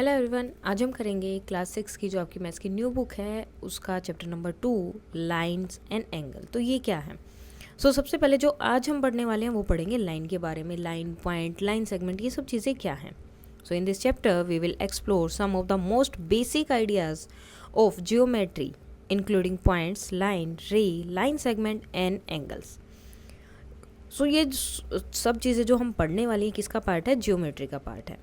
Hello everyone, आज हम करेंगे क्लास 6 की जो आपकी मैथ्स की न्यू बुक है उसका chapter number 2 lines and angle. तो ये क्या है? सबसे पहले जो आज हम पढ़ने वाले हैं वो पढ़ेंगे लाइन के बारे में। लाइन, पॉइंट, लाइन सेगमेंट, ये सब चीज़ें क्या हैं। In this chapter we will explore some of the most basic ideas of geometry including points, line, ray, line segment and angles. ये सब चीज़ें जो हम पढ़ने वाली हैं किसका पार्ट है? जियोमेट्री का पार्ट है।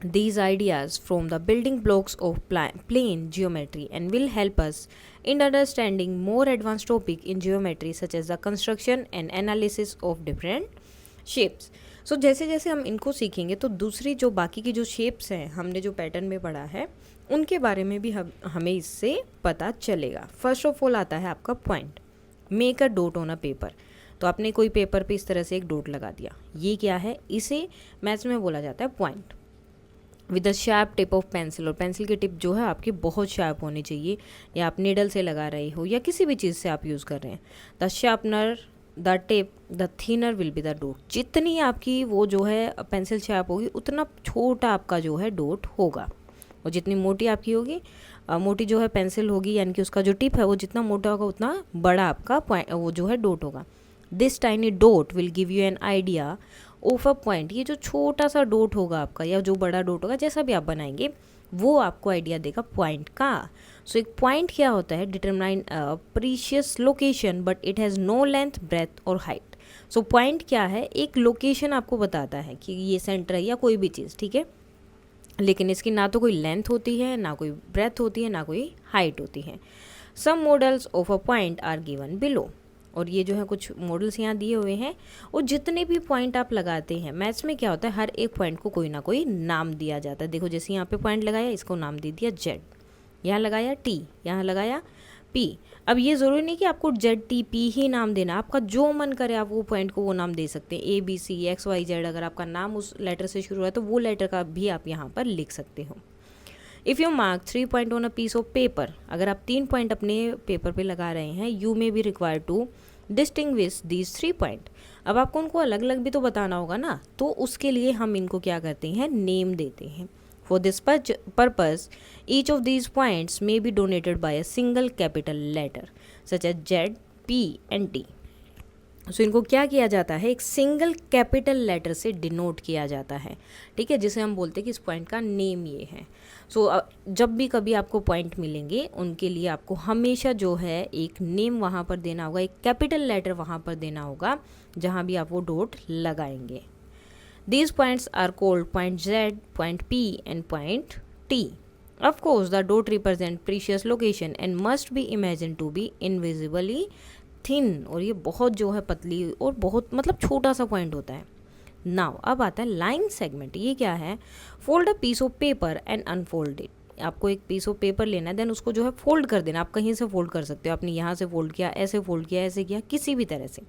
These ideas form the building blocks of plane geometry and will help us in understanding more advanced topic in geometry such as the construction and analysis of different shapes. जैसे जैसे हम इनको सीखेंगे तो दूसरी जो बाकी की जो शेप्स हैं हमने जो पैटर्न में पढ़ा है उनके बारे में भी हमें इससे पता चलेगा। फर्स्ट ऑफ ऑल आता है आपका point. Make a dot on a paper. तो आपने कोई पेपर पे इस तरह से एक डॉट लगा दिया, ये क्या है? इसे मैथ्स में बोला जाता है point. With the sharp tip of pencil, और पेंसिल की टिप जो है आपकी बहुत शार्प होनी चाहिए, या आप नीडल से लगा रहे हो या किसी भी चीज़ से आप यूज़ कर रहे हैं। The sharpener the tip the thinner will be the dot. जितनी आपकी वो जो है पेंसिल शार्प होगी उतना छोटा आपका जो है डॉट होगा, और जितनी मोटी आपकी होगी मोटी जो है पेंसिल होगी, यानी कि उसका जो टिप है वो जितना मोटा होगा उतना बड़ा आपका वो जो है डॉट होगा। This tiny dot will give you an idea of a point. ये जो छोटा सा डॉट होगा आपका या जो बड़ा डॉट होगा, जैसा भी आप बनाएंगे, वो आपको आइडिया देगा पॉइंट का। एक पॉइंट क्या होता है? Determine precious location but it has no length, breadth और हाइट। पॉइंट क्या है? एक लोकेशन आपको बताता है कि ये सेंटर है या कोई भी चीज़, ठीक है, लेकिन इसकी ना तो कोई लेंथ होती है, ना कोई ब्रेथ होती है, ना कोई हाइट होती है। Some models of a point are given below. और ये जो है कुछ मॉडल्स यहाँ दिए हुए हैं, और जितने भी पॉइंट आप लगाते हैं मैथ्स में क्या होता है, हर एक पॉइंट को कोई ना कोई नाम दिया जाता है। देखो जैसे यहाँ पे पॉइंट लगाया, इसको नाम दे दिया जेड, यहाँ लगाया टी, यहाँ लगाया पी। अब ये ज़रूरी नहीं कि आपको जेड टी पी ही नाम देना, आपका जो मन करे आप वो पॉइंट को वो नाम दे सकते हैं। A B C X Y Z, अगर आपका नाम उस लेटर से शुरू है तो वो लेटर का भी आप यहाँ पर लिख सकते हो। If you mark 3 point on a piece of paper, अगर आप 3 पॉइंट अपने पेपर पे लगा रहे हैं, you may be require to distinguish these 3 point. अब आपको उनको अलग अलग भी तो बताना होगा ना, तो उसके लिए हम इनको क्या करते हैं? नेम देते हैं। For this purpose each of these points may be donated by a single capital letter such as Z, P and T. इनको क्या किया जाता है? एक सिंगल कैपिटल लेटर से डिनोट किया जाता है, ठीक है, जिसे हम बोलते हैं कि इस पॉइंट का नेम ये है। जब भी कभी आपको पॉइंट मिलेंगे उनके लिए आपको हमेशा जो है एक नेम वहाँ पर देना होगा, एक कैपिटल लेटर वहाँ पर देना होगा जहाँ भी आप वो डॉट लगाएंगे। These points are called point Z, point P and point T. Of course, the dot represent precious location and must be imagined to be invisibly thin, और ये बहुत जो है पतली और बहुत मतलब छोटा सा पॉइंट होता है। नाउ अब आता है लाइन सेगमेंट। ये क्या है? Fold a piece of paper and unfold it. आपको एक पीस ऑफ पेपर लेना है, देन उसको जो है फोल्ड कर देना। आप कहीं से फोल्ड कर सकते हो, आपने यहाँ से फोल्ड किया, ऐसे फोल्ड किया, ऐसे किया, किसी भी तरह से।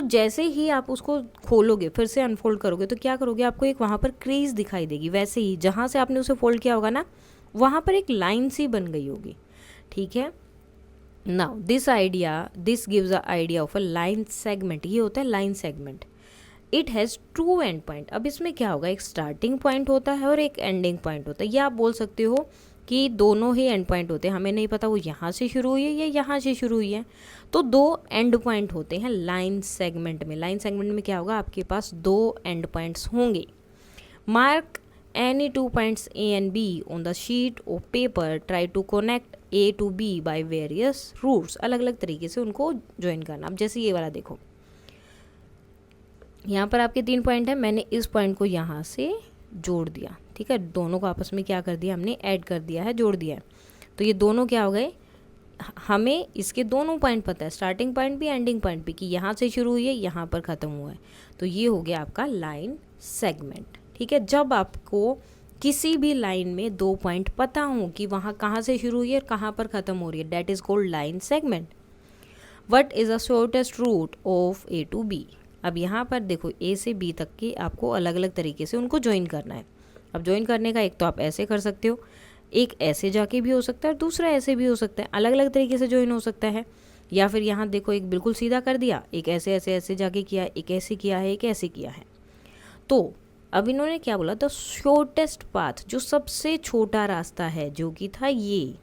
जैसे ही आप उसको खोलोगे फिर से अनफोल्ड करोगे तो क्या करोगे? आपको एक वहाँ पर क्रीज दिखाई देगी। वैसे ही जहाँ से आपने उसे फोल्ड किया होगा ना, वहाँ पर एक लाइन सी बन गई होगी, ठीक है। Now this gives a idea of a line segment. ये होता है line segment. It has 2 and point. अब इसमें क्या होगा? एक स्टार्टिंग पॉइंट होता है और एक एंडिंग पॉइंट होता है। या आप बोल सकते हो कि दोनों ही एंड पॉइंट होते हैं, हमें नहीं पता वो यहाँ से शुरू हुई है या यहाँ से शुरू हुई है, तो 2 एंड पॉइंट होते हैं लाइन सेगमेंट में। लाइन सेगमेंट में क्या होगा? आपके पास 2 एंड पॉइंट्स होंगे। Mark any 2 points A and B on the sheet of paper. Try to connect A to B by various routes. अलग अलग तरीके से उनको ज्वाइन करना। अब जैसे ये वाला देखो, यहाँ पर आपके 3 पॉइंट है, मैंने इस पॉइंट को यहाँ से जोड़ दिया, ठीक है, दोनों को आपस में क्या कर दिया? हमने ऐड कर दिया है, जोड़ दिया है। तो ये दोनों क्या हो गए? हमें इसके दोनों पॉइंट पता है, स्टार्टिंग पॉइंट भी एंडिंग पॉइंट भी, कि यहाँ से शुरू हुई है, यहाँ पर ख़त्म हुआ है। तो ये हो गया आपका लाइन सेगमेंट, ठीक है। जब आपको किसी भी लाइन में 2 पॉइंट पता हो कि वहाँ कहाँ से शुरू हुई है और कहाँ पर ख़त्म हो रही है, that is called line segment. What is the shortest route of A to B. अब यहाँ पर देखो ए से बी तक की आपको अलग अलग तरीके से उनको ज्वाइन करना है। अब ज्वाइन करने का एक तो आप ऐसे कर सकते हो, एक ऐसे जाके भी हो सकता है और दूसरा ऐसे भी हो सकता है, अलग अलग तरीके से ज्वाइन हो सकता है। या फिर यहाँ देखो एक बिल्कुल सीधा कर दिया, एक ऐसे ऐसे ऐसे जाके किया, एक ऐसे किया है, एक ऐसे किया है। तो अब इन्होंने क्या बोला, द शॉर्टेस्ट पाथ, जो सबसे छोटा रास्ता है, जो कि था ये,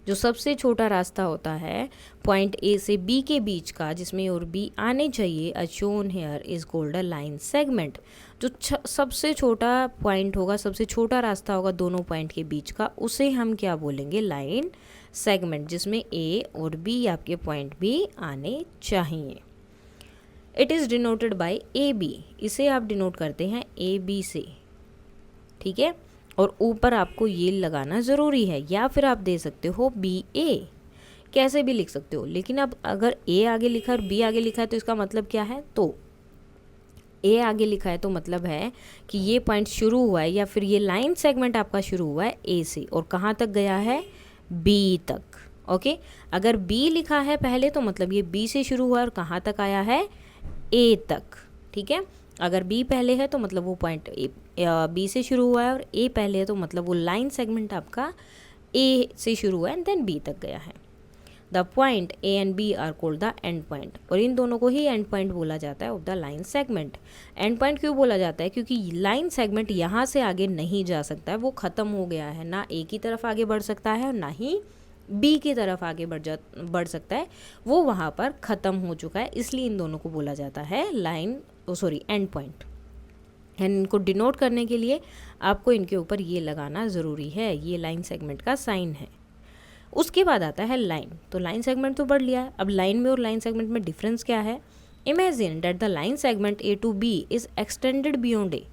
जो सबसे छोटा रास्ता होता है पॉइंट ए से बी के बीच का, जिसमें और बी आने चाहिए, a shown here is called a line segment. जो सबसे छोटा पॉइंट होगा, सबसे छोटा रास्ता होगा दोनों पॉइंट के बीच का, उसे हम क्या बोलेंगे, लाइन सेगमेंट, जिसमें ए और बी आपके पॉइंट भी आने चाहिए। It is denoted by A B, इसे आप डिनोट करते हैं ए बी से, ठीक है। और ऊपर आपको ये लगाना ज़रूरी है, या फिर आप दे सकते हो बी ए, कैसे भी लिख सकते हो। लेकिन अब अगर ए आगे लिखा है और बी आगे लिखा है तो इसका मतलब क्या है, तो ए आगे लिखा है तो मतलब है कि ये पॉइंट शुरू हुआ है, या फिर ये लाइन सेगमेंट आपका शुरू हुआ है ए से और कहाँ तक गया है, बी तक। ओके, अगर बी लिखा है पहले तो मतलब ये बी से शुरू हुआ है और कहाँ तक आया है, ए तक, ठीक है। अगर बी पहले है तो मतलब वो पॉइंट बी से शुरू हुआ है, और ए पहले है तो मतलब वो लाइन सेगमेंट आपका ए से शुरू हुआ है एंड देन बी तक गया है। The point A and B are called the end point, और इन दोनों को ही एंड पॉइंट बोला जाता है of the line segment. And point क्यों बोला जाता है, क्योंकि लाइन सेगमेंट यहाँ से आगे नहीं जा सकता है, वो ख़त्म हो गया है, ना ए की तरफ आगे बढ़ सकता है और ना ही बी की तरफ आगे बढ़ सकता है, वो वहाँ पर ख़त्म हो चुका है, इसलिए इन दोनों को बोला जाता है एंड पॉइंट। एंड इनको डिनोट करने के लिए आपको इनके ऊपर ये लगाना ज़रूरी है, ये लाइन सेगमेंट का साइन है। उसके बाद आता है लाइन, तो लाइन सेगमेंट तो पढ़ लिया है। अब लाइन में और लाइन सेगमेंट में डिफरेंस क्या है, imagine that the line segment A to B is extended beyond A.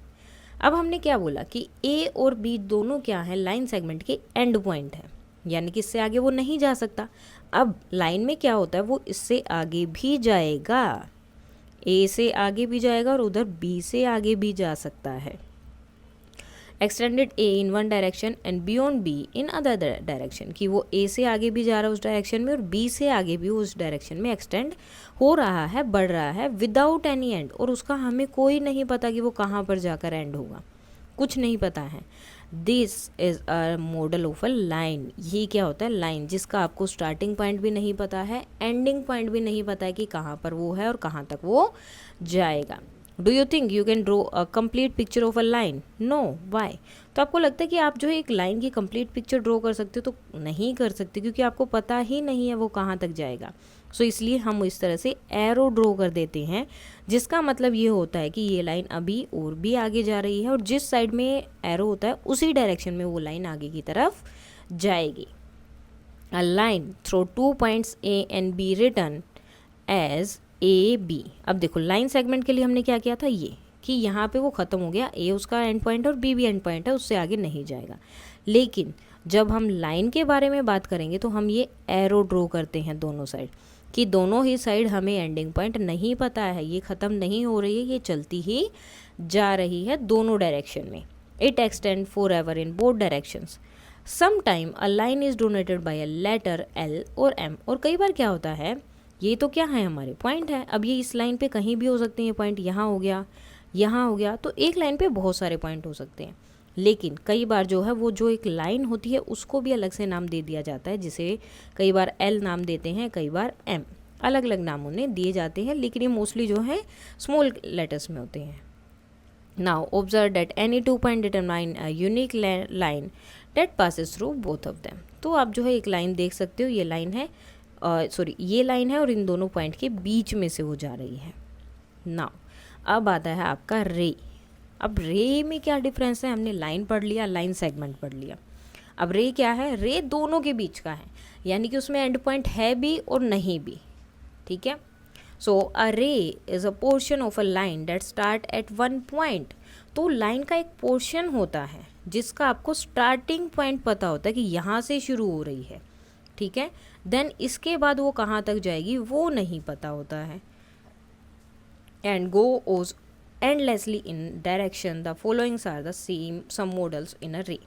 अब हमने क्या बोला कि ए और बी दोनों क्या है, लाइन सेगमेंट के एंड पॉइंट है, यानी कि इससे आगे वो नहीं जा सकता। अब लाइन में क्या होता है, वो इससे आगे भी जाएगा, ए से आगे भी जाएगा और उधर बी से आगे भी जा सकता है। Extended A in one direction and beyond be in other direction, कि वो ए से आगे भी जा रहा है उस डायरेक्शन में और बी से आगे भी उस डायरेक्शन में एक्सटेंड हो रहा है, बढ़ रहा है, विदाउट एनी एंड, और उसका हमें कोई नहीं पता कि वो कहाँ पर जाकर एंड होगा, कुछ नहीं पता है। This is a model of a line, ये क्या होता है, लाइन, जिसका आपको स्टार्टिंग पॉइंट भी नहीं पता है, एंडिंग पॉइंट भी नहीं पता है कि कहाँ पर वो है और कहाँ तक वो जाएगा। Do you think you can draw a complete picture of a line, no, why. तो आपको लगता है कि आप जो है एक लाइन की कंप्लीट पिक्चर ड्रॉ कर सकते हो, तो नहीं कर सकते, क्योंकि आपको पता ही नहीं है वो कहाँ तक जाएगा। सो इसलिए हम इस तरह से एरो ड्रॉ कर देते हैं, जिसका मतलब ये होता है कि ये लाइन अभी और भी आगे जा रही है, और जिस साइड में एरो होता है उसी डायरेक्शन में वो लाइन आगे की तरफ जाएगी। A line through 2 points A and B written as A B. अब देखो लाइन सेगमेंट के लिए हमने क्या किया था, ये कि यहाँ पे वो ख़त्म हो गया, ए उसका एंड पॉइंट और बी भी एंड पॉइंट है, उससे आगे नहीं जाएगा। लेकिन जब हम लाइन के बारे में बात करेंगे तो हम ये एरो ड्रॉ करते हैं दोनों साइड, कि दोनों ही साइड हमें एंडिंग पॉइंट नहीं पता है, ये ख़त्म नहीं हो रही है, ये चलती ही जा रही है दोनों डायरेक्शन में। It extend forever in both directions. Some time a line is donated by a letter L और एम, और कई बार क्या होता है, ये तो क्या है, हमारे पॉइंट है, अब ये इस लाइन पे कहीं भी हो सकते हैं, पॉइंट यहाँ हो गया, यहाँ हो गया, तो एक लाइन पे बहुत सारे पॉइंट हो सकते हैं। लेकिन कई बार जो है वो जो एक लाइन होती है उसको भी अलग से नाम दे दिया जाता है, जिसे कई बार एल नाम देते हैं, कई बार एम, अलग अलग नाम उन्हें दिए जाते हैं, लेकिन ये मोस्टली जो है स्मॉल लेटर्स में होते हैं। Now observe that any 2 point determine a unique line that passes through both of them. तो आप जो है एक लाइन देख सकते हो, ये लाइन है, ये लाइन है और इन दोनों पॉइंट के बीच में से वो जा रही है। नाउ अब आता है आपका रे। अब रे में क्या डिफरेंस है, हमने लाइन पढ़ लिया, लाइन सेगमेंट पढ़ लिया। अब रे क्या है, रे दोनों के बीच का है, यानी कि उसमें एंड पॉइंट है भी और नहीं भी, ठीक है। So a ray is a portion of a line that start at one point. तो लाइन का एक पोर्शन होता है जिसका आपको स्टार्टिंग पॉइंट पता होता है कि यहाँ से शुरू हो रही है, ठीक है, देन इसके बाद वो कहाँ तक जाएगी वो नहीं पता होता है। एंड गो ओज endlessly in direction, the following are the some models in a ray।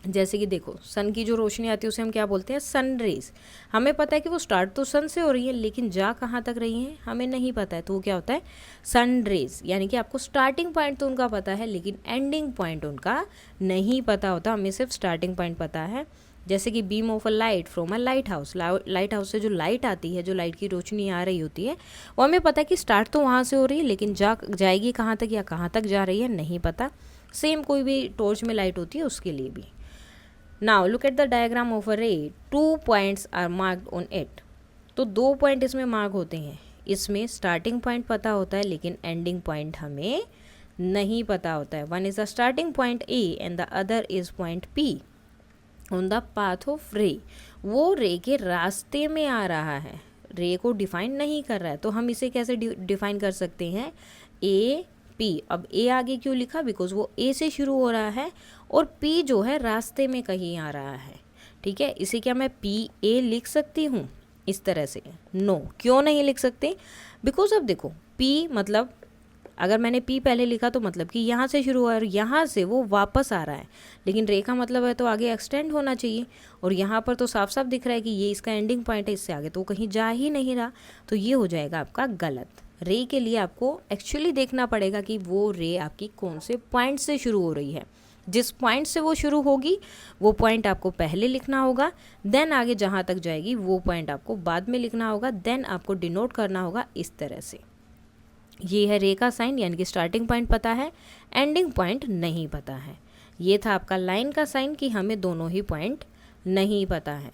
जैसे कि देखो सन की जो रोशनी आती है उसे हम क्या बोलते हैं, सन रेज। हमें पता है कि वो स्टार्ट तो सन से हो रही है, लेकिन जा कहाँ तक रही है हमें नहीं पता है, तो वो क्या होता है, सन रेज। यानी कि आपको स्टार्टिंग पॉइंट तो उनका पता है, लेकिन एंडिंग पॉइंट उनका नहीं पता होता, हमें सिर्फ स्टार्टिंग पॉइंट पता है। जैसे कि beam of a light from a light house, light house से जो लाइट आती है, जो लाइट की रोशनी आ रही होती है, वो हमें पता है कि स्टार्ट तो वहाँ से हो रही है, लेकिन जाएगी कहाँ तक या कहाँ तक जा रही है नहीं पता। सेम कोई भी टॉर्च में लाइट होती है उसके लिए भी। Now look at the diagram of a ray, 2 points are marked on it. तो 2 पॉइंट इसमें मार्क होते हैं। इसमें स्टार्टिंग पॉइंट पता होता है लेकिन एंडिंग पॉइंट हमें नहीं पता होता है। One is the starting point A and the other is point P on the path of रे। वो रे के रास्ते में आ रहा है, रे को डिफाइन नहीं कर रहा है। तो हम इसे कैसे डिफाइन कर सकते हैं, ए पी। अब ए आगे क्यों लिखा, बिकॉज वो ए से शुरू हो रहा है और पी जो है रास्ते में कहीं आ रहा है। ठीक है, इसे क्या मैं पी ए लिख सकती हूँ इस तरह से? नो, क्यों नहीं लिख सकते? बिकॉज अब देखो पी मतलब अगर मैंने पी पहले लिखा तो मतलब कि यहाँ से शुरू हुआ और यहाँ से वो वापस आ रहा है, लेकिन रे का मतलब है तो आगे एक्सटेंड होना चाहिए। और यहाँ पर तो साफ साफ दिख रहा है कि ये इसका एंडिंग पॉइंट है, इससे आगे तो वो कहीं जा ही नहीं रहा। तो ये हो जाएगा आपका गलत। रे के लिए आपको एक्चुअली देखना पड़ेगा कि वो रे आपकी कौन से पॉइंट से शुरू हो रही है। जिस पॉइंट से वो शुरू होगी वो पॉइंट आपको पहले लिखना होगा, देन आगे जहाँ तक जाएगी वो पॉइंट आपको बाद में लिखना होगा, देन आपको डिनोट करना होगा इस तरह से। ये है रे का साइन, यानी कि स्टार्टिंग पॉइंट पता है, एंडिंग पॉइंट नहीं पता है। ये था आपका लाइन का साइन कि हमें दोनों ही पॉइंट नहीं पता है।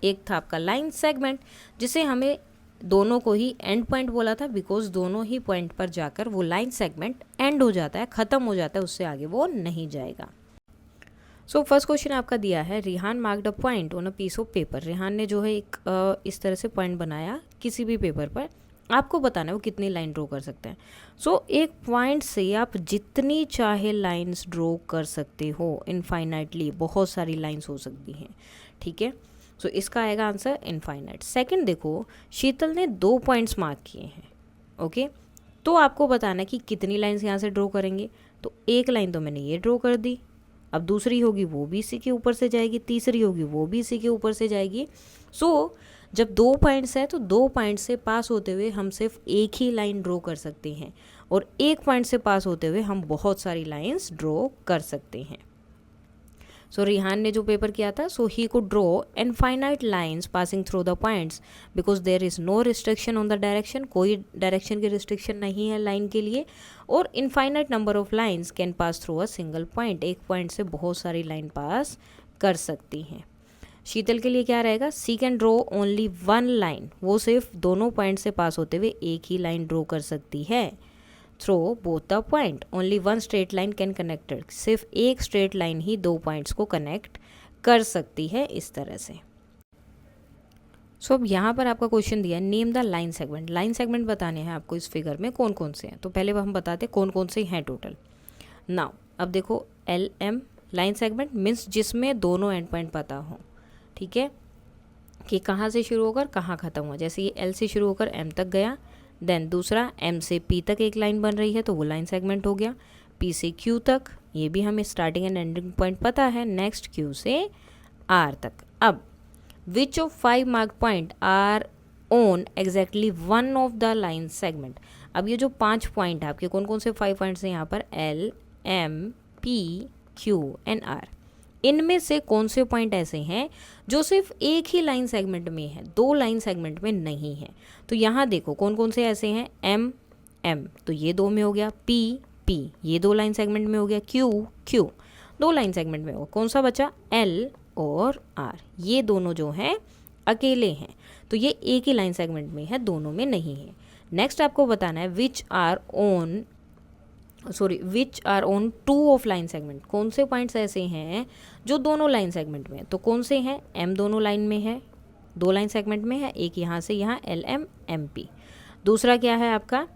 एक था आपका लाइन सेगमेंट जिसे हमें दोनों को ही एंड पॉइंट बोला था, बिकॉज दोनों ही पॉइंट पर जाकर वो लाइन सेगमेंट एंड हो जाता है, ख़त्म हो जाता है, उससे आगे वो नहीं जाएगा। सो फर्स्ट क्वेश्चन आपका दिया है, Rihan marked a point on a piece of paper. Rihan ने जो है एक इस तरह से पॉइंट बनाया किसी भी पेपर पर, आपको बताना है वो कितनी लाइन ड्रॉ कर सकते हैं। सो एक पॉइंट से आप जितनी चाहे लाइंस ड्रॉ कर सकते हो, इनफाइनाइटली बहुत सारी लाइंस हो सकती हैं। ठीक है, सो इसका आएगा आंसर इनफाइनाइट। सेकंड देखो, शीतल ने 2 पॉइंट्स मार्क किए हैं। ओके, तो आपको बताना है कि कितनी लाइंस यहाँ से ड्रॉ करेंगे। तो एक लाइन तो मैंने ये ड्रॉ कर दी, अब दूसरी होगी वो भी इसी के ऊपर से जाएगी, तीसरी होगी वो भी इसी के ऊपर से जाएगी। सो जब 2 पॉइंट्स है तो 2 पॉइंट से पास होते हुए हम सिर्फ एक ही लाइन ड्रॉ कर सकते हैं, और एक पॉइंट से पास होते हुए हम बहुत सारी लाइंस ड्रॉ कर सकते हैं। सो रिहान ने जो पेपर किया था, so he could draw infinite lines passing through the points because there is no restriction on the direction. कोई डायरेक्शन की रिस्ट्रिक्शन नहीं है लाइन के लिए, और infinite number of lines can pass through a single point. एक point से बहुत सारी लाइन पास कर सकती हैं। शीतल के लिए क्या रहेगा, सी कैन ड्रॉ ओनली 1 लाइन। वो सिर्फ दोनों पॉइंट से पास होते हुए एक ही लाइन ड्रॉ कर सकती है। Through both the point, only 1 straight line can connected. सिर्फ एक स्ट्रेट लाइन ही 2 पॉइंट्स को कनेक्ट कर सकती है इस तरह से। सो अब यहाँ पर आपका क्वेश्चन दिया है, name the line segment. Line segment बताने हैं आपको इस फिगर में कौन कौन से हैं। तो पहले हम बताते हैं कौन कौन से हैं टोटल। नाउ अब देखो, LM लाइन सेगमेंट मीन्स जिसमें दोनों एंड पॉइंट पता हो। ठीक है, कि कहाँ से शुरू होकर कहाँ ख़त्म हुआ। जैसे ये L से शुरू होकर M तक गया, देन दूसरा M से P तक एक लाइन बन रही है तो वो लाइन सेगमेंट हो गया। P से Q तक, ये भी हमें स्टार्टिंग एंड एंडिंग पॉइंट पता है। नेक्स्ट Q से R तक। अब which of 5 mark point are on exactly 1 of the line segment. अब ये जो 5 पॉइंट है आपके, कौन कौन से 5 पॉइंट्स हैं यहाँ पर, L M P Q and R। इनमें से कौन से पॉइंट ऐसे हैं जो सिर्फ एक ही लाइन सेगमेंट में है, 2 लाइन सेगमेंट में नहीं है। तो यहाँ देखो कौन कौन से ऐसे हैं, M M तो ये 2 में हो गया, P P ये 2 लाइन सेगमेंट में हो गया, Q Q 2 लाइन सेगमेंट में हो, कौन सा बचा, L और R। ये दोनों जो हैं अकेले हैं, तो ये एक ही लाइन सेगमेंट में है, दोनों में नहीं है। नेक्स्ट आपको बताना है which are on 2 of line segment. कौन से पॉइंट्स ऐसे हैं जो दोनों लाइन सेगमेंट में हैं। तो कौन से हैं, M दोनों लाइन में है, 2 लाइन सेगमेंट में है, एक यहाँ से यहाँ LM MP। दूसरा क्या है आपका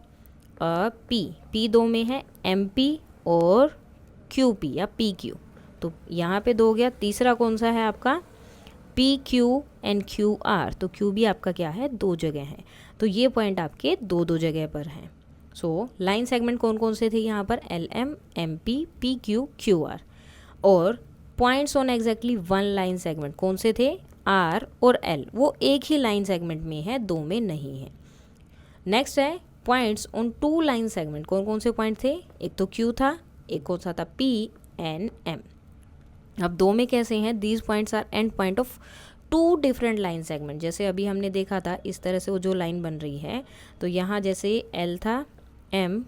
P 2 में है, MP और QP या PQ, तो यहाँ पे 2 हो गया। तीसरा कौन सा है आपका PQ एंड QR, तो Q भी आपका क्या है, 2 जगह है। तो ये पॉइंट आपके 2 जगह पर हैं। सो लाइन सेगमेंट कौन कौन से थे यहाँ पर, LM MP PQ QR। और points on exactly 1 line segment कौन से थे, R और L, वो एक ही लाइन सेगमेंट में है, 2 में नहीं है। नेक्स्ट है पॉइंट्स ऑन 2 लाइन सेगमेंट। कौन कौन से पॉइंट थे, एक तो Q था, एक कौन सा था, P एंड M। अब दो में कैसे हैं, these points are end point of two different line segment. जैसे अभी हमने देखा था इस तरह से वो जो लाइन बन रही है, तो यहाँ जैसे एल था, M,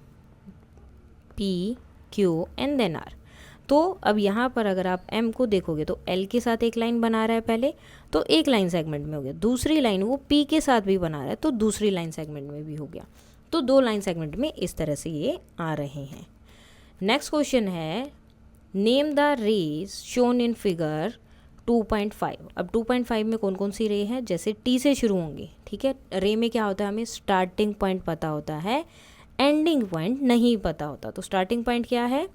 P, Q and then R. तो अब यहाँ पर अगर आप एम को देखोगे तो एल के साथ एक लाइन बना रहा है पहले, तो एक लाइन सेगमेंट में हो गया। दूसरी लाइन वो पी के साथ भी बना रहा है, तो दूसरी लाइन सेगमेंट में भी हो गया। तो दो लाइन सेगमेंट में इस तरह से ये आ रहे हैं। नेक्स्ट क्वेश्चन है, name the rays shown in figure 2.5। अब 2.5 में कौन कौन सी रे हैं, जैसे टी से शुरू होंगी, ठीक है। रे में क्या होता है, हमें स्टार्टिंग पॉइंट पता होता है, एंडिंग पॉइंट नहीं पता होता। तो स्टार्टिंग पॉइंट क्या है,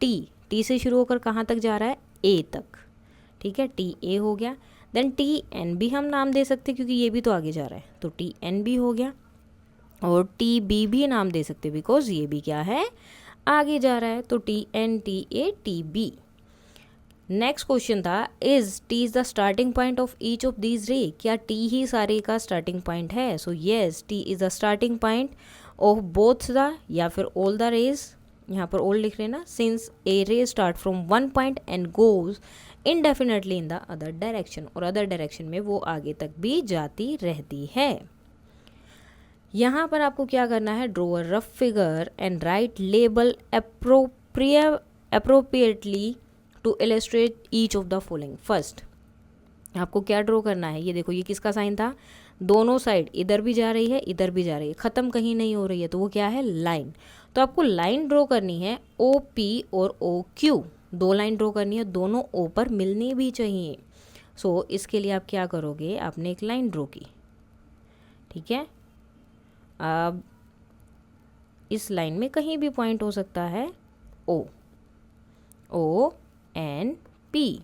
टी। टी से शुरू होकर कहाँ तक जा रहा है, ए तक, ठीक है। टी ए हो गया। देन टी एन भी हम नाम दे सकते क्योंकि ये भी तो आगे जा रहा है, तो टी एन भी हो गया। और टी बी भी नाम दे सकते बिकॉज ये भी क्या है, आगे जा रहा है, तो T N, T A, T B. Next question था, is T is the starting point of each of these ray. क्या टी ही सारे का स्टार्टिंग पॉइंट है? So yes, T is the starting point of both the या फिर all the raise. यहाँ पर ऑल लिख रहे ना, सिंस ए रे start from one point and goes indefinitely in the other direction. और अदर डायरेक्शन में वो आगे तक भी जाती रहती है। यहाँ पर आपको क्या करना है, draw a rough figure and write label appropriately to illustrate each of the following. First आपको क्या ड्रॉ करना है, ये देखो ये किसका साइन था, दोनों साइड इधर भी जा रही है इधर भी जा रही है, ख़त्म कहीं नहीं हो रही है, तो वो क्या है, लाइन। तो आपको लाइन ड्रॉ करनी है ओ पी और ओ क्यू, दो लाइन ड्रॉ करनी है, दोनों ओ पर मिलनी भी चाहिए। सो इसके लिए आप क्या करोगे, आपने एक लाइन ड्रॉ की, ठीक है। अब इस लाइन में कहीं भी पॉइंट हो सकता है, ओ, ओ एन पी।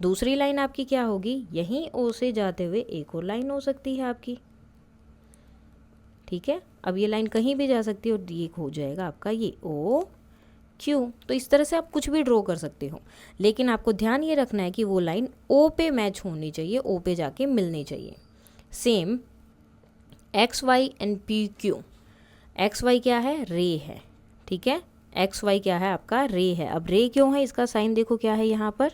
दूसरी लाइन आपकी क्या होगी, यहीं ओ से जाते हुए एक और लाइन हो सकती है आपकी, ठीक है। अब ये लाइन कहीं भी जा सकती है और ये हो जाएगा आपका ये ओ क्यू। तो इस तरह से आप कुछ भी ड्रॉ कर सकते हो, लेकिन आपको ध्यान ये रखना है कि वो लाइन ओ पे मैच होनी चाहिए, ओ पे जाके मिलनी चाहिए। Same X Y and P Q. X Y क्या है, रे है, ठीक है। एक्स वाई क्या है आपका, रे है। अब रे क्यों है, इसका साइन देखो क्या है, यहाँ पर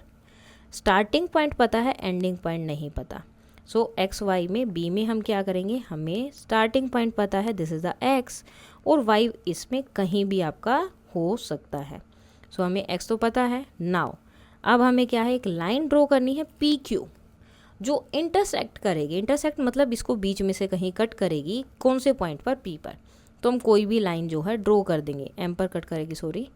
स्टार्टिंग पॉइंट पता है, एंडिंग पॉइंट नहीं पता। सो एक्स वाई में बी में हम क्या करेंगे, हमें स्टार्टिंग पॉइंट पता है, दिस इज़ द एक्स, और वाई इसमें कहीं भी आपका हो सकता है। सो हमें एक्स तो पता है। नाउ अब हमें क्या है, एक लाइन ड्रॉ करनी है पी क्यू, जो इंटरसेक्ट करेगी। इंटरसेक्ट मतलब इसको बीच में से कहीं कट करेगी, कौन से पॉइंट पर, पी पर। तो हम कोई भी लाइन जो है ड्रॉ कर देंगे, एम पर कट करेगी, सॉरी,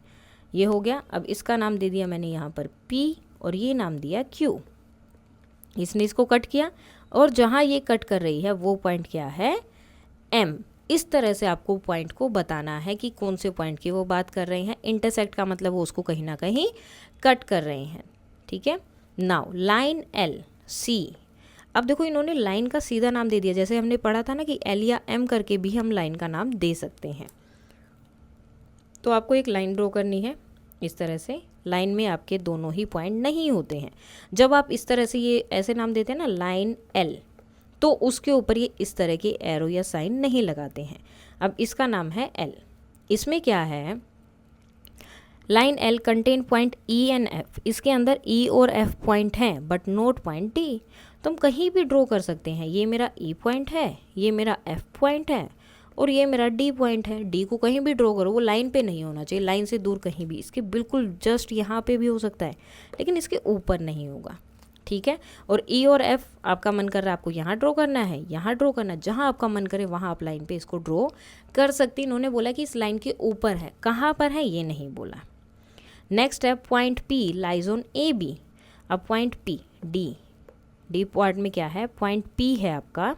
ये हो गया। अब इसका नाम दे दिया मैंने यहाँ पर पी और ये नाम दिया क्यू। इसने इसको कट किया और जहाँ ये कट कर रही है वो पॉइंट क्या है, एम। इस तरह से आपको पॉइंट को बताना है कि कौन से पॉइंट की वो बात कर रहे हैं। इंटरसेक्ट का मतलब वो उसको कहीं ना कहीं कट कर रहे हैं, ठीक है। Now line L C. अब देखो इन्होंने लाइन का सीधा नाम दे दिया, जैसे हमने पढ़ा था ना कि एल या एम करके भी हम लाइन का नाम दे सकते हैं। तो आपको एक लाइन ड्रॉ करनी है इस तरह से। लाइन में आपके दोनों ही पॉइंट नहीं होते हैं। जब आप इस तरह से ये ऐसे नाम देते हैं ना, लाइन एल, तो उसके ऊपर ये इस तरह के एरो या साइन नहीं लगाते हैं। अब इसका नाम है एल। इसमें क्या है, line L contain point E and F. इसके अंदर ई और एफ पॉइंट हैं बट नोट पॉइंट डी। तो हम कहीं भी ड्रॉ कर सकते हैं, ये मेरा ई पॉइंट है, ये मेरा एफ पॉइंट है और ये मेरा डी पॉइंट है। डी को कहीं भी ड्रॉ करो, वो लाइन पे नहीं होना चाहिए, लाइन से दूर कहीं भी, इसके बिल्कुल जस्ट यहाँ पे भी हो सकता है लेकिन इसके ऊपर नहीं होगा, ठीक है। और ई और एफ आपका मन कर रहा है आपको यहाँ ड्रॉ करना है, यहाँ ड्रॉ करना है, जहाँ आपका मन करे वहाँ आप लाइन पे इसको ड्रॉ कर सकती। इन्होंने बोला कि इस लाइन के ऊपर है, कहाँ पर है ये नहीं बोला। नेक्स्ट है point P lies on A B. अब पॉइंट पी, डी पॉइंट में क्या है, पॉइंट पी है आपका,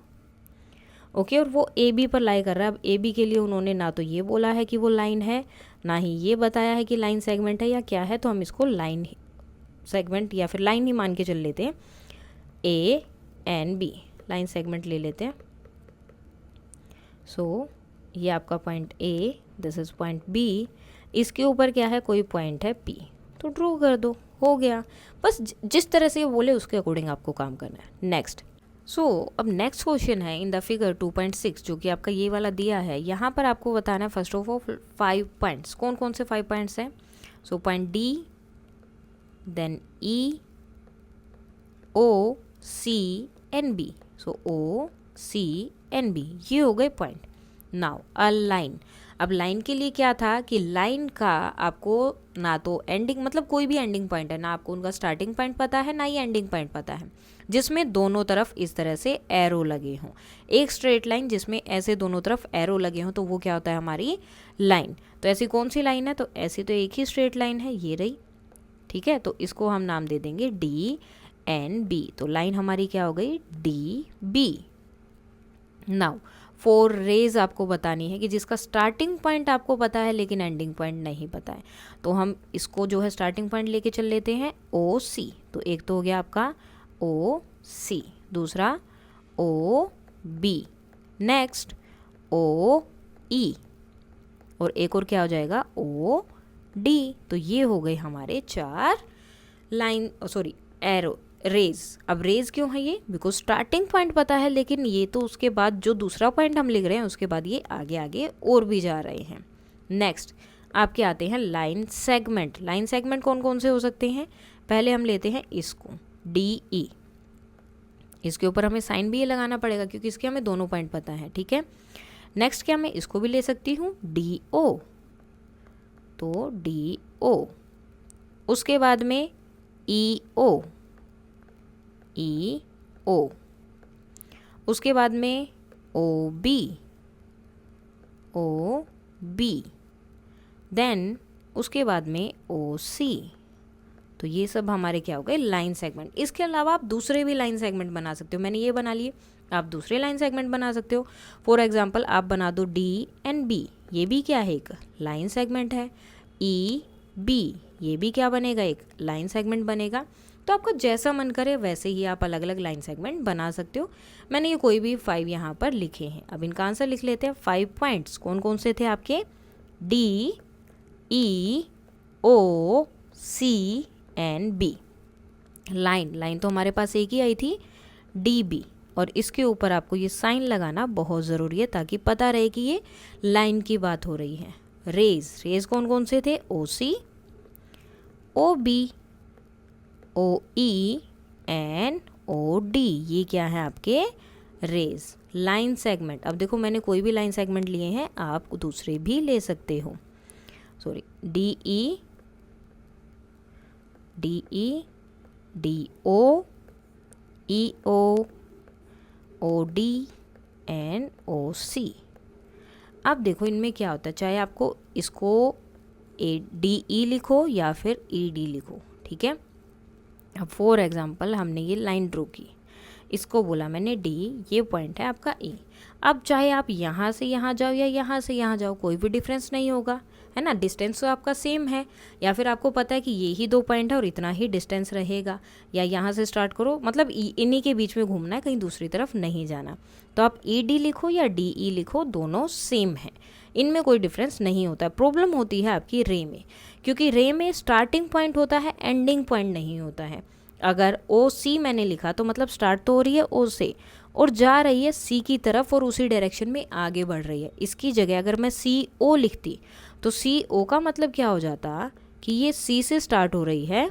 ओके, और वो ए बी पर लाई कर रहा है। अब ए बी के लिए उन्होंने ना तो ये बोला है कि वो लाइन है, ना ही ये बताया है कि लाइन सेगमेंट है या क्या है, तो हम इसको लाइन सेगमेंट या फिर लाइन ही मान के चल लेते हैं। A and B line segment ले लेते हैं। सो ये आपका point A, this is point B, इसके ऊपर क्या है, कोई पॉइंट है पी, तो ड्रॉ कर दो, हो गया। बस जिस तरह से ये बोले उसके अकॉर्डिंग आपको काम करना है। नेक्स्ट, अब नेक्स्ट क्वेश्चन है इन द फिगर 2.6 जो कि आपका ये वाला दिया है। यहाँ पर आपको बताना है फर्स्ट ऑफ ऑल 5 पॉइंट्स। कौन कौन से 5 पॉइंट्स हैं? पॉइंट डी, देन ई, ओ सी एन बी, सो ओ सी एन बी, ये हो गए पॉइंट। नाउ अ लाइन, अब लाइन के लिए क्या था कि लाइन का आपको ना तो एंडिंग, मतलब कोई भी एंडिंग पॉइंट है ना, आपको उनका स्टार्टिंग पॉइंट पता है ना ही एंडिंग पॉइंट पता है, जिसमें दोनों तरफ इस तरह से एरो लगे हों। एक स्ट्रेट लाइन जिसमें ऐसे दोनों तरफ एरो लगे हों तो वो क्या होता है हमारी लाइन। तो ऐसी कौन सी लाइन है, तो ऐसी तो एक ही स्ट्रेट लाइन है, ये रही, ठीक है। तो इसको हम नाम दे देंगे डी एन बी, तो लाइन हमारी क्या हो गई डी बी। नाउ 4 रेज आपको बतानी है कि जिसका स्टार्टिंग पॉइंट आपको पता है लेकिन एंडिंग पॉइंट नहीं पता है, तो हम इसको जो है स्टार्टिंग पॉइंट लेके चल लेते हैं ओ सी। तो एक तो हो गया आपका ओ सी, दूसरा ओ बी, नेक्स्ट ओ ई, और एक और क्या हो जाएगा ओ डी। तो ये हो गए हमारे 4 लाइन, सॉरी एरो रेज। अब रेज क्यों है ये, बिकॉज स्टार्टिंग पॉइंट पता है लेकिन ये तो उसके बाद जो दूसरा पॉइंट हम लिख रहे हैं उसके बाद ये आगे आगे और भी जा रहे हैं। नेक्स्ट आपके आते हैं लाइन सेगमेंट। लाइन सेगमेंट कौन कौन से हो सकते हैं, पहले हम लेते हैं इसको डी ई, इसके ऊपर हमें साइन भी ये लगाना पड़ेगा क्योंकि इसके हमें दोनों पॉइंट पता है, ठीक है। नेक्स्ट क्या मैं इसको भी ले सकती हूँ डी ओ, तो डी ओ, उसके बाद में ई ओ, ई ओ, उसके बाद में O B, O B, then उसके बाद में ओ सी। तो ये सब हमारे क्या हो गए लाइन सेगमेंट। इसके अलावा आप दूसरे भी लाइन सेगमेंट बना सकते हो, मैंने ये बना लिए, आप दूसरे लाइन सेगमेंट बना सकते हो। फॉर एग्जांपल आप बना दो डी एन बी, ये भी क्या है एक लाइन सेगमेंट है। ई बी, ये भी क्या बनेगा एक लाइन सेगमेंट बनेगा। तो आपका जैसा मन करे वैसे ही आप अलग अलग लाइन सेगमेंट बना सकते हो। मैंने ये कोई भी 5 यहाँ पर लिखे हैं। अब इनका आंसर लिख लेते हैं। 5 पॉइंट्स कौन कौन से थे आपके, D E O C N B. Line, line तो हमारे पास एक ही आई थी डी बी, और इसके ऊपर आपको ये साइन लगाना बहुत ज़रूरी है ताकि पता रहे कि ये लाइन की बात हो रही है। रेज, रेज कौन कौन से थे, O C, O B, O E and O D, ये क्या है आपके रेज। लाइन सेगमेंट, अब देखो मैंने कोई भी लाइन सेगमेंट लिए हैं, आप दूसरे भी ले सकते हो। Sorry, D E, D E, D O, E O, O D and O C. अब देखो इनमें क्या होता है, चाहे आपको इसको ए डी ई लिखो या फिर ई डी लिखो, ठीक है। अब फॉर एग्जांपल हमने ये लाइन ड्रॉ की, इसको बोला मैंने डी, ये पॉइंट है आपका ई। अब चाहे आप यहाँ से यहाँ जाओ या यहाँ से यहाँ जाओ, कोई भी डिफरेंस नहीं होगा, है ना, डिस्टेंस तो आपका सेम है। या फिर आपको पता है कि ये ही 2 पॉइंट है और इतना ही डिस्टेंस रहेगा, या यहाँ से स्टार्ट करो, मतलब इन्हीं के बीच में घूमना है, कहीं दूसरी तरफ नहीं जाना। तो आप ई डी लिखो या डी ई लिखो, दोनों सेम है, इनमें कोई डिफरेंस नहीं होता है। प्रॉब्लम होती है आपकी रे में, क्योंकि रे में स्टार्टिंग पॉइंट होता है, एंडिंग पॉइंट नहीं होता है। अगर ओ सी मैंने लिखा तो मतलब स्टार्ट तो हो रही है ओ से और जा रही है सी की तरफ और उसी डायरेक्शन में आगे बढ़ रही है। इसकी जगह अगर मैं सी ओ लिखती तो सी ओ का मतलब क्या हो जाता कि ये सी से स्टार्ट हो रही है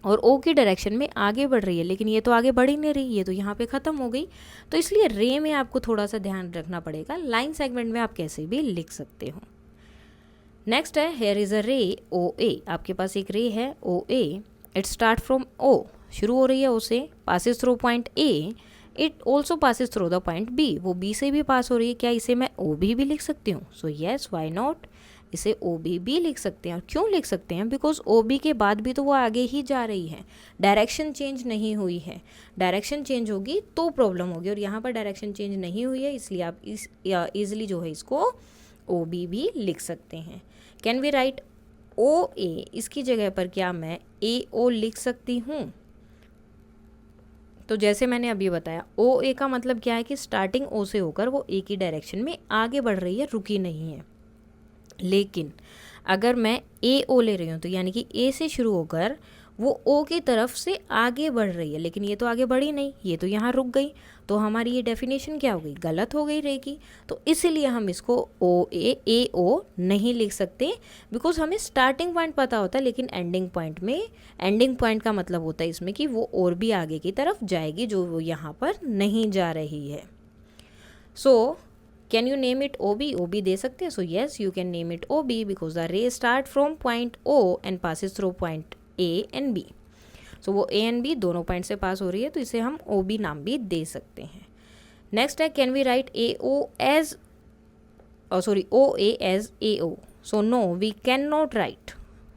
और ओ की डायरेक्शन में आगे बढ़ रही है, लेकिन ये तो आगे बढ़ ही नहीं रही, ये तो यहाँ पे ख़त्म हो गई। तो इसलिए रे में आपको थोड़ा सा ध्यान रखना पड़ेगा। लाइन सेगमेंट में आप कैसे भी लिख सकते हो। नेक्स्ट है हेयर इज़ अ रे ओ ए। आपके पास एक रे है O A, it start from O, शुरू हो रही है ओ से, passes through point A, it also passes through the point B, वो बी से भी पास हो रही है। क्या इसे मैं ओ बी भी लिख सकती हूँ? सो येस, वाई नॉट, इसे ओ बी भी लिख सकते हैं। और क्यों लिख सकते हैं? बिकॉज ओ बी के बाद भी तो वो आगे ही जा रही है, डायरेक्शन चेंज नहीं हुई है। डायरेक्शन चेंज होगी तो प्रॉब्लम होगी, और यहाँ पर डायरेक्शन चेंज नहीं हुई है, इसलिए आप ईजिली जो है इसको ओ बी भी लिख सकते हैं। कैन वी राइट ओ ए, इसकी जगह पर क्या मैं ए ओ लिख सकती हूँ? तो जैसे मैंने अभी बताया, ओ ए का मतलब क्या है कि स्टार्टिंग ओ से होकर वो ए की डायरेक्शन में आगे बढ़ रही है, रुकी नहीं है। लेकिन अगर मैं ए ओ ले रही हूँ तो यानी कि ए से शुरू होकर वो ओ की तरफ से आगे बढ़ रही है, लेकिन ये तो आगे बढ़ी नहीं, ये तो यहाँ रुक गई, तो हमारी ये डेफिनेशन क्या हो गई, गलत हो गई रे की। तो इसीलिए हम इसको ए ओ नहीं लिख सकते, बिकॉज हमें स्टार्टिंग पॉइंट पता होता है, लेकिन एंडिंग पॉइंट में, एंडिंग पॉइंट का मतलब होता है इसमें कि वो और भी आगे की तरफ जाएगी जो वो यहाँ पर नहीं जा रही है। So can you name it O B, O B दे सकते हैं। So yes you can name it O B because the ray start from point O and passes through point A and B. So वो A and B दोनों point से pass हो रही है, तो इसे हम ओ बी नाम भी दे सकते हैं। नेक्स्ट है can we write A O as sorry O A as A O. So no we can not write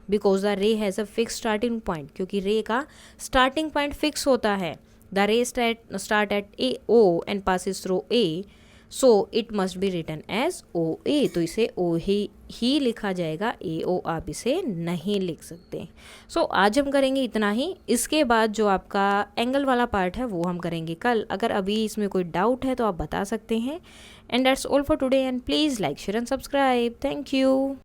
because the ray has a fix starting point, क्योंकि रे का स्टार्टिंग पॉइंट फिक्स होता है। The ray start at A O and passes through A, so it must be written as O A. तो इसे ओ ही लिखा जाएगा, ए ओ आप इसे नहीं लिख सकते। सो आज हम करेंगे इतना ही। इसके बाद जो आपका एंगल वाला पार्ट है वो हम करेंगे कल। अगर अभी इसमें कोई डाउट है तो आप बता सकते हैं। And that's all for today and please like share and subscribe. Thank you.